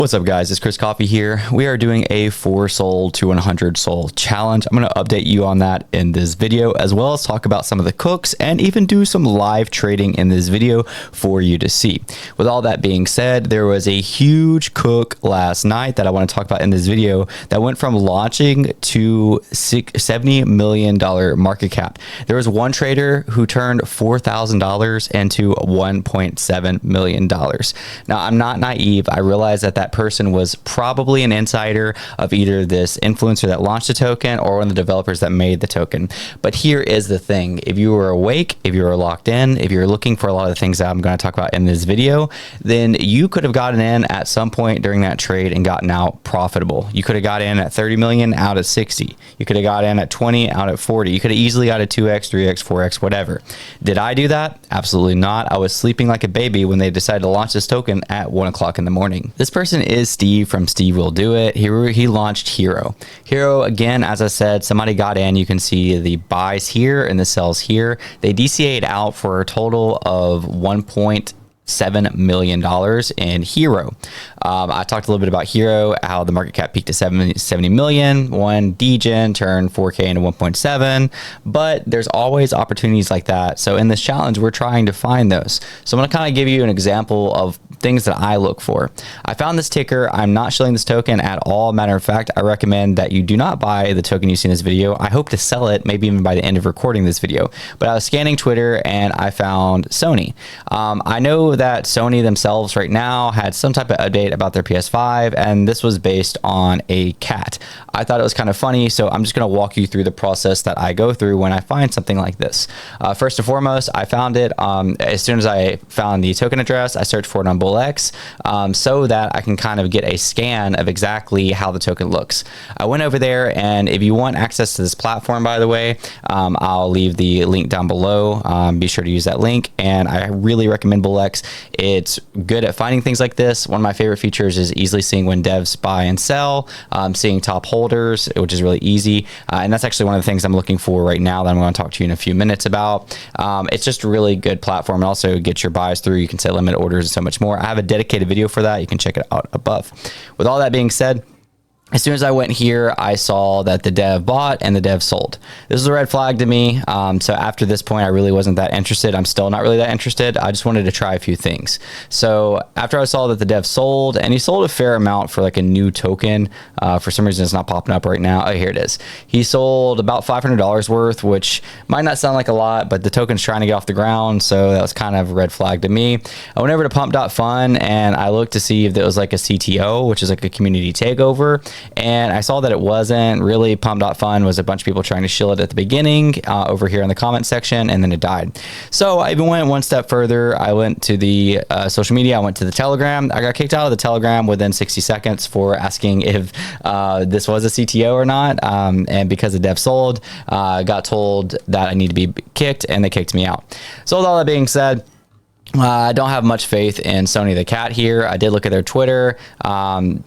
What's up, guys? It's Chris Coffee here. We are doing a 4 SOL to 100 SOL challenge. I'm going to update you on that in this video, as well as talk about some of the cooks and even do some live trading in this video for you to see. With all that being said, there was a huge cook last night that I want to talk about in this video that went from launching to $70 million market cap. There was one trader who turned $4,000 into $1.7 million. Now, I'm not naive. I realize that person was probably an insider of either this influencer that launched the token or one of the developers that made the token. But here is the thing. If you were awake, if you were locked in, if you're looking for a lot of the things that I'm going to talk about in this video, then you could have gotten in at some point during that trade and gotten out profitable. You could have got in at 30 million, out at 60. You could have got in at 20, out at 40. You could have easily got a 2x, 3x, 4x, whatever. Did I do that? Absolutely not. I was sleeping like a baby when they decided to launch this token at 1 o'clock in the morning. This person is Steve from Steve Will Do It. He launched Hero. Hero, again, as I said, somebody got in. You can see the buys here and the sells here. They DCA'd out for a total of $1.7 million in Hero. I talked a little bit about Hero, how the market cap peaked to 70 million, one degen turned 4K into 1.7, but there's always opportunities like that. So in this challenge, we're trying to find those. So I'm going to kind of give you an example of things that I look for. I found this ticker. I'm not shilling this token at all. Matter of fact, I recommend that you do not buy the token you see in this video. I hope to sell it maybe even by the end of recording this video. But I was scanning Twitter and I found Sony. I know that Sony themselves right now had some type of update about their PS5, and this was based on a cat. I thought it was kind of funny, so I'm just going to walk you through the process that I go through when I find something like this. First and foremost, I found it as soon as I found the token address. I searched for it on BullX so that I can kind of get a scan of exactly how the token looks. I went over there, and if you want access to this platform, by the way, I'll leave the link down below. Be sure to use that link, and I really recommend BullX. It's good at finding things like this. One of my favorite features is easily seeing when devs buy and sell, seeing top holders, which is really easy. And that's actually one of the things I'm looking for right now that I'm going to talk to you in a few minutes about. It's just a really good platform, and also get your buys through. You can set limit orders and so much more. I have a dedicated video for that. You can check it out above. With all that being said, as soon as I went here, I saw that the dev bought and the dev sold. This was a red flag to me. So after this point, I really wasn't that interested. I'm still not really that interested. I just wanted to try a few things. So after I saw that the dev sold, and he sold a fair amount for like a new token, for some reason it's not popping up right now. Oh, here it is. He sold about $500 worth, which might not sound like a lot, but the token's trying to get off the ground. So that was kind of a red flag to me. I went over to pump.fun and I looked to see if there was like a CTO, which is like a community takeover. And I saw that it wasn't really. Pump.fun was a bunch of people trying to shill it at the beginning over here in the comment section, and then it died. So I even went one step further. I went to the social media. I went to the Telegram. I got kicked out of the Telegram within 60 seconds for asking if this was a CTO or not. And because the dev sold, got told that I need to be kicked, and they kicked me out. So with all that being said, I don't have much faith in Sony the cat here. I did look at their Twitter.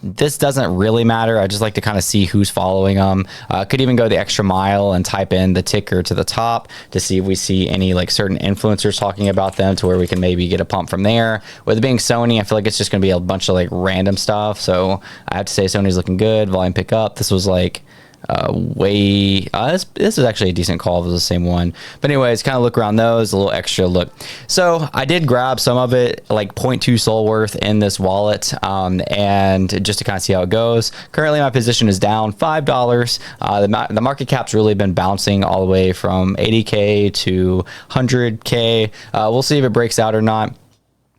This doesn't really matter. I just like to kind of see who's following them. Could even go the extra mile and type in the ticker to the top to see if we see any like certain influencers talking about them, to where we can maybe get a pump from there. With it being Sony, I feel like it's just going to be a bunch of like random stuff. So I have to say Sony's looking good. Volume pick up. This was like this is actually a decent call. It was the same one, but anyways, kind of look around those, a little extra look. So I did grab some of it, like 0.2 SOL worth in this wallet, and just to kind of see how it goes. Currently my position is down $5. The market cap's really been bouncing all the way from 80K to 100K. We'll see if it breaks out or not.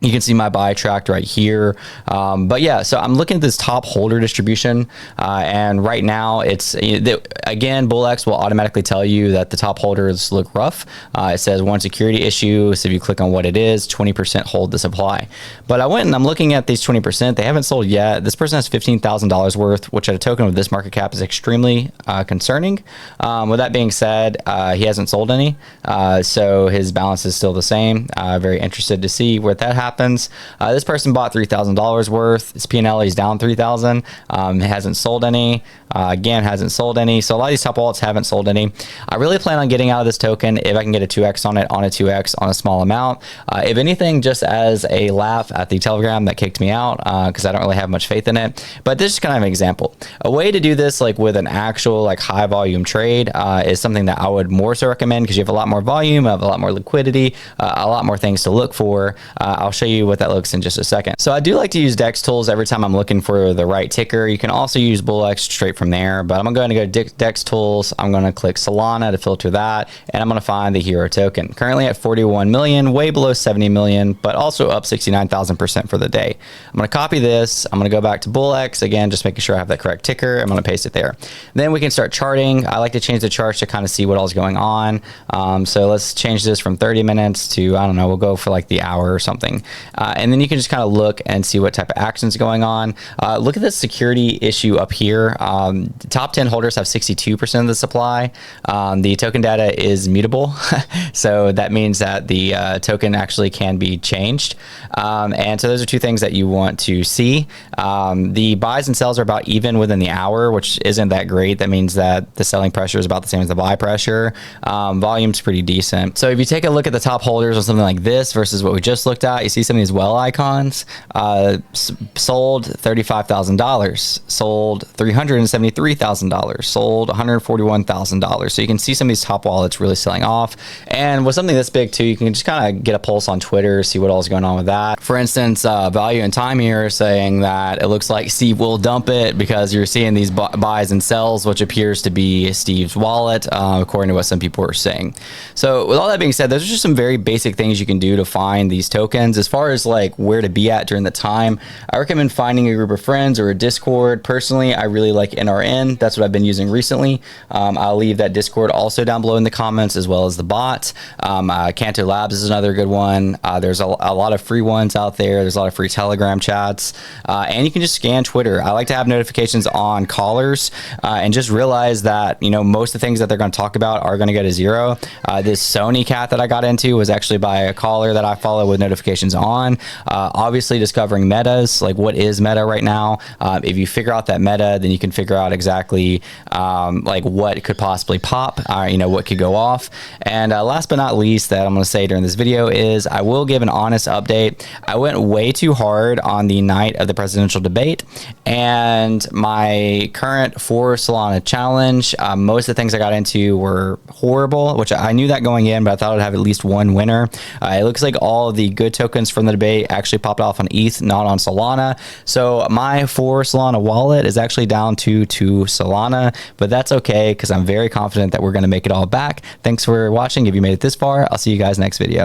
You can see my buy tracked right here. But yeah, so I'm looking at this top holder distribution, and right now it's, again, BullX will automatically tell you that the top holders look rough. It says one security issue. So if you click on what it is, 20% hold the supply. But I went and I'm looking at these 20%. They haven't sold yet. This person has $15,000 worth, which at a token of this market cap is extremely concerning. With that being said, he hasn't sold any. So his balance is still the same. Very interested to see where that happens. happens. This person bought $3,000 worth. His P&L is down 3,000. Hasn't sold any. Again, hasn't sold any. So a lot of these top wallets haven't sold any. I really plan on getting out of this token if I can get a 2x on it, on a 2x on a small amount. If anything, just as a laugh at the Telegram that kicked me out because I don't really have much faith in it. But this is kind of an example. A way to do this like with an actual like high volume trade is something that I would more so recommend because you have a lot more volume, have a lot more liquidity, a lot more things to look for. I'll show you what that looks in just a second. So I do like to use DEX tools every time I'm looking for the right ticker. You can also use BullX straight from there, but I'm going to go to DEX tools. I'm going to click Solana to filter that, and I'm going to find the hero token. Currently at 41 million, way below 70 million, but also up 69,000% for the day. I'm going to copy this. I'm going to go back to BullX again, just making sure I have the correct ticker. I'm going to paste it there. Then we can start charting. I like to change the charts to kind of see what all's going on. So let's change this from 30 minutes to, I don't know, we'll go for like the hour or something. And then you can just kind of look and see what type of action's going on. Look at this security issue up here. The top 10 holders have 62% of the supply. The token data is mutable. So that means that the token actually can be changed. And so those are two things that you want to see. The buys and sells are about even within the hour, which isn't that great. That means that the selling pressure is about the same as the buy pressure. Volume's pretty decent. So if you take a look at the top holders on something like this versus what we just looked at, you see some of these well icons. Sold $35,000, sold $373,000, sold $141,000. So you can see some of these top wallets really selling off. And with something this big too, you can just kind of get a pulse on Twitter, see what all is going on with that. For instance, Value and Time here saying that it looks like Steve will dump it because you're seeing these buys and sells, which appears to be Steve's wallet, according to what some people are saying. So with all that being said, those are just some very basic things you can do to find these tokens. As far as like where to be at during the time, I recommend finding a group of friends or a Discord. Personally, I really like NRN. That's what I've been using recently. I'll leave that Discord also down below in the comments, as well as the bot. Canto Labs is another good one. There's a lot of free ones out there. There's a lot of free Telegram chats, and you can just scan Twitter. I like to have notifications on callers and just realize that, you know, most of the things that they're going to talk about are going to go to zero. This Sony cat that I got into was actually by a caller that I follow with notifications on. Obviously discovering metas, like what is meta right now. If you figure out that meta, then you can figure out exactly like what could possibly pop, you know, what could go off. And last but not least that I'm going to say during this video is I will give an honest update. I went way too hard on the night of the presidential debate, and my current 4 Solana challenge, most of the things I got into were horrible, which I knew that going in, but I thought I'd have at least one winner. It looks like all of the good tokens from the debate actually popped off on ETH, not on Solana. So my 4 Solana wallet is actually down to 2 Solana, but that's okay because I'm very confident that we're going to make it all back. Thanks for watching. If you made it this far, I'll see you guys next video.